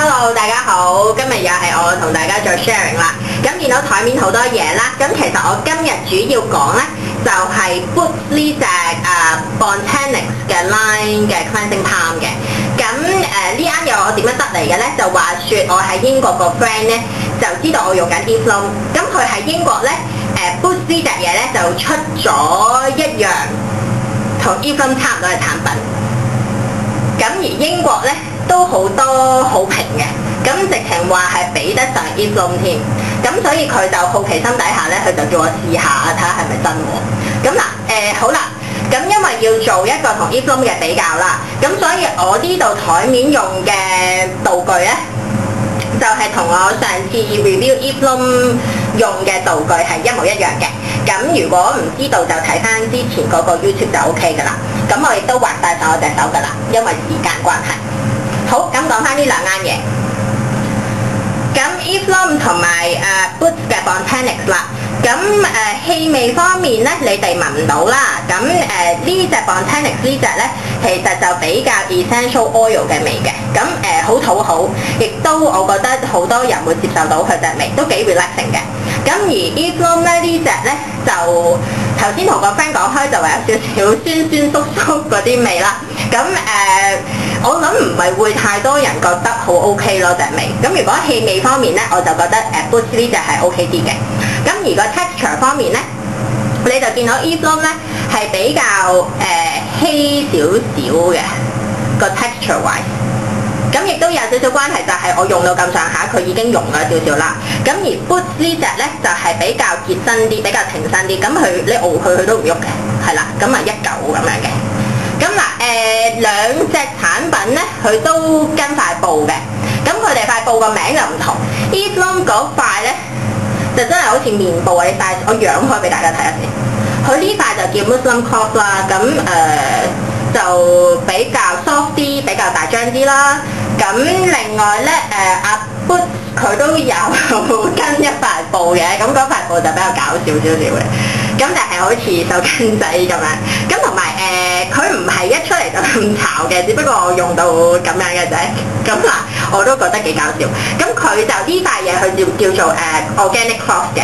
Hello， 大家好，今日又係我同大家做 sharing 啦。咁見到台面好多嘢啦，咁其實我今日主要講呢，就係 Boots 呢隻Botanics 嘅 line 嘅 cleansing palm 嘅。咁呢間嘢我點樣得嚟嘅呢？就話説我喺英國個 friend 呢，就知道我用緊 Eflum， 咁佢喺英國呢Boots 呢隻嘢呢，就出咗一樣同 Eflum 差唔多嘅產品。咁而英國呢，都好多好評嘅，咁直情話係比得上 Eflum 添，咁所以佢就好奇心底下咧，佢就叫我試下睇下係咪真喎。咁嗱好啦，咁因為要做一個同 Eflum 嘅比較啦，咁所以我呢度台面用嘅道具咧，就係同我上次 review Eflum 用嘅道具係一模一樣嘅。咁如果唔知道就睇翻之前嗰個 YouTube 就 OK 㗎啦。咁我亦都畫晒我隻手㗎啦，因為時間關係。好，咁講翻呢兩間嘢。咁 Eflum 同埋Boots 嘅 Botanics 啦。咁氣味方面咧，你哋聞唔到啦。咁呢隻 Botanics 呢隻咧，其實就比較 essential oil 嘅味嘅。咁好討好，亦都我覺得好多人會接受到佢隻味，都幾 relaxing 嘅。咁而 Eflum 咧呢隻咧就頭先同個 friend 講開就話有少少酸酸縮縮嗰啲味啦。咁我諗唔係會太多人覺得好 OK 咯隻味。咁如果氣味方面咧，我就覺得Boots 呢隻係 OK 啲嘅。咁而個 texture 方面咧，你就見到 Eflum 咧係比較稀少少嘅個 texture wise。咁亦都有少少關係，就係我用到咁上下，佢已經溶咗少少啦。咁而 Boots 呢隻咧就係比較結身啲，比較挺身啲。咁你熬佢都唔喐嘅，係啦。咁啊一嚿咁樣嘅。咁嗱兩隻產品咧，佢都跟塊布嘅。咁佢哋塊布個名就唔同。Eflum 嗰塊咧就真係好似面布啊！你塊我揚開俾大家睇下先。佢呢塊就叫 Muslin cloth 啦。咁就比較 soft 啲，比較大張啲啦。咁另外咧阿 Boots 佢都有跟一塊布嘅，咁嗰塊布就比較搞笑少少嘅。咁但係好似手巾仔咁樣。咁同埋佢唔係一出嚟就咁巢嘅，只不過我用到咁樣嘅啫。咁嗱，我都覺得幾搞笑。咁佢就呢塊嘢佢叫做organic cloth 嘅。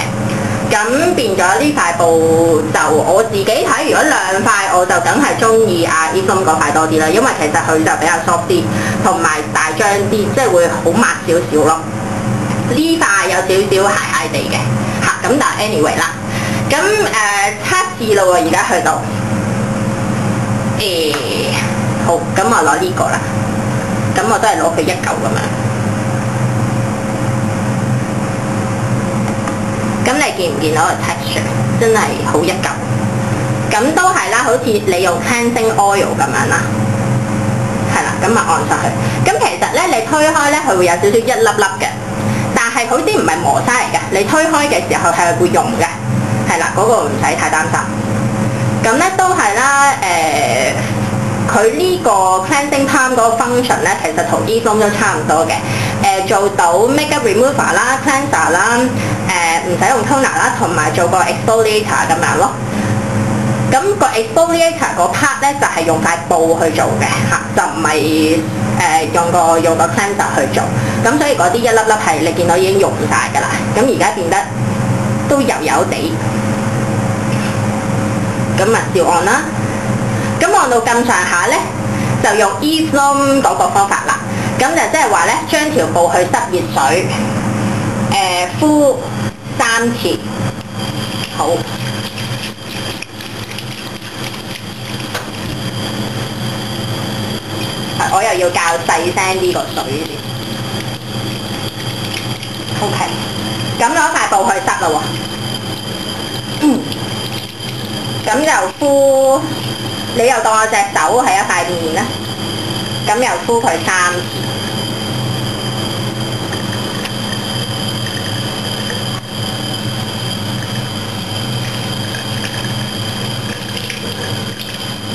咁變咗呢塊布就我自己睇，如果兩塊我就梗係中意阿 Eflum 嗰塊多啲啦，因為其實佢就比較 soft 啲，同埋大張啲，即係會好抹少少咯。呢塊有少少鞋鞋地嘅嚇，咁但係 anyway 啦。咁測試咯喎，而家去到好，咁我攞呢個啦，咁我都係攞佢一嚿咁樣。咁你見唔見到個 texture 真係好一嚿？咁都係啦，好似你用 cleansing oil 咁樣啦，係啦，咁啊按上去。咁其實咧，你推開咧，佢會有少少一粒粒嘅，但係好似唔係磨砂嚟嘅，你推開嘅時候係會溶嘅，係啦，嗰個唔使太擔心。咁咧都係啦，佢呢個 cleansing palm 嗰個 function 咧，其實同 Eflum 都差唔多嘅。做到 makeup remover 啦、cleanser 啦，唔使用 toner 啦，同埋做個 exfoliator 咁樣咯。咁個 exfoliator 嗰 part 咧就係用塊布去做嘅嚇，就唔係用個 cleanser 去做。咁所以嗰啲一粒粒係你見到已經溶晒㗎啦。咁而家變得都油油地。咁啊照按啦。咁按到咁上下咧，就用 Eflum 嗰個方法啦。咁就即係話咧，將條布去濕熱水，敷3次。好。我又要較細聲啲個水先。OK。咁攞塊布去濕啦喎。咁就敷，你又當我隻手係一塊面啦。咁又敷佢3次。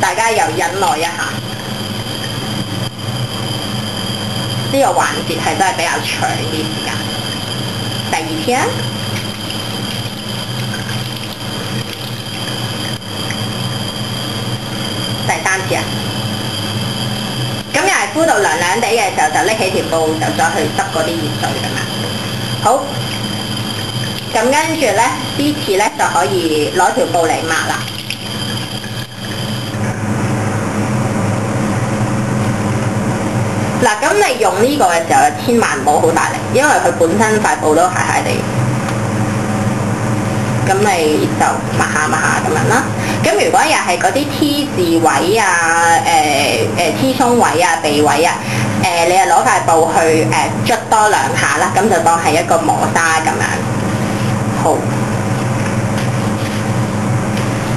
大家又忍耐一下。呢個環節係真係比較長啲時間。第2次啊。第3次啊。咁又係膚到涼涼地嘅時候，就拎起條布就再去執嗰啲熱水咁樣。好，咁跟住咧，呢次咧就可以攞條布嚟抹啦。嗱，咁你用呢個嘅時候，千萬唔好好大力，因為佢本身塊布都鞋鞋地。咁你就抹下咁樣啦。咁如果又係嗰啲 T 字位啊、T 鬆位啊、鼻位啊，你又攞塊布去捽多兩下啦，咁就當係一個磨砂咁樣。好。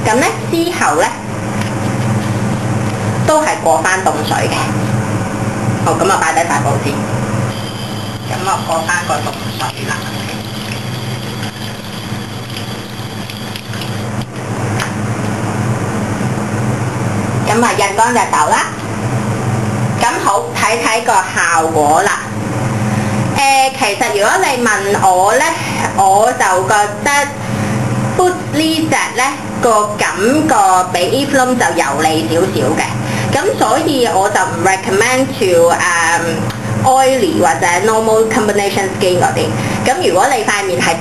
咁咧之後咧都係過翻凍水嘅。好，咁我擺低塊布先。咁我過翻個凍水啦。咁啊，印乾隻手啦。咁好，睇睇個效果啦。其實如果你問我咧，我就覺得 Boots 呢隻咧個感覺比 Eve Lom 就油膩少少嘅。咁所以我就唔 recommend to oily 或者 normal combination skin 嗰啲。咁如果你塊面係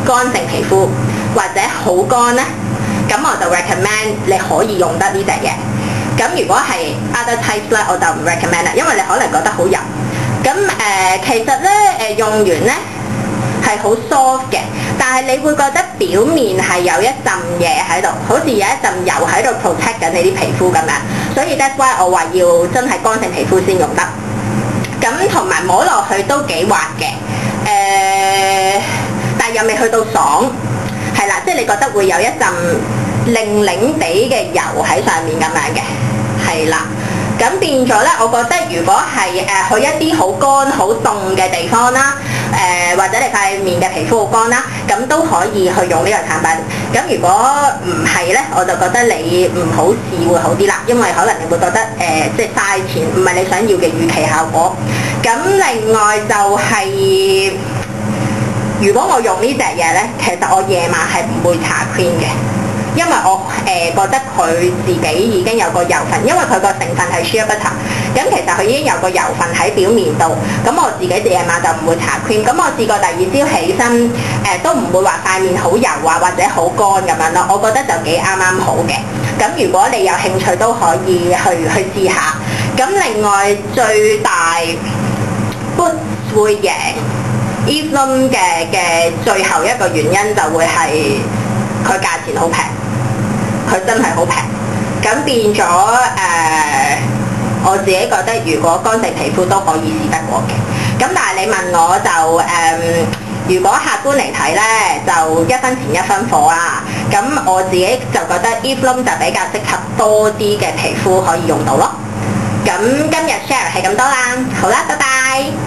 乾性皮膚或者好乾咧，咁我就 recommend 你可以用得呢隻嘢。咁如果係 other types 咧，我就唔 recommend 啦，因為你可能覺得好油。咁其實咧用完咧係好 soft 嘅，但係你會覺得表面係有一陣嘢喺度，好似有一陣油喺度 protect 緊你啲皮膚咁樣。所以 that's why 我話要真係乾性皮膚先用得。咁同埋摸落去都幾滑嘅，但係又未去到爽。係啦，即係你覺得會有一陣令地嘅油喺上面咁樣嘅，係啦。咁變咗咧，我覺得如果係去一啲好乾好凍嘅地方啦，或者你塊面嘅皮膚好乾啦，咁都可以去用呢個產品。咁如果唔係咧，我就覺得你唔好試會好啲啦，因為可能你會覺得即係嘥錢，唔係你想要嘅預期效果。咁另外就係、如果我用呢隻嘢咧，其實我夜晚係唔會搽 cream 嘅，因為我覺得佢自己已經有個油份，因為佢個成分係 shea butter， 咁其實佢已經有個油份喺表面度，咁我自己夜晚就唔會搽 cream。咁我試過第二朝起身都唔會話塊面好油啊或者好乾咁樣咯，我覺得就幾啱好嘅。咁如果你有興趣都可以去試下。咁另外最大 Boots 會贏Eve Lom 嘅最後一個原因就會係佢價錢好平，佢真係好平。咁變咗我自己覺得如果乾性皮膚都可以試得過嘅。咁但係你問我就如果客觀嚟睇咧，就一分錢一分貨啦。咁我自己就覺得 Eve Lom 就比較適合多啲嘅皮膚可以用到咯。咁今日 share 係咁多啦，好啦，拜拜。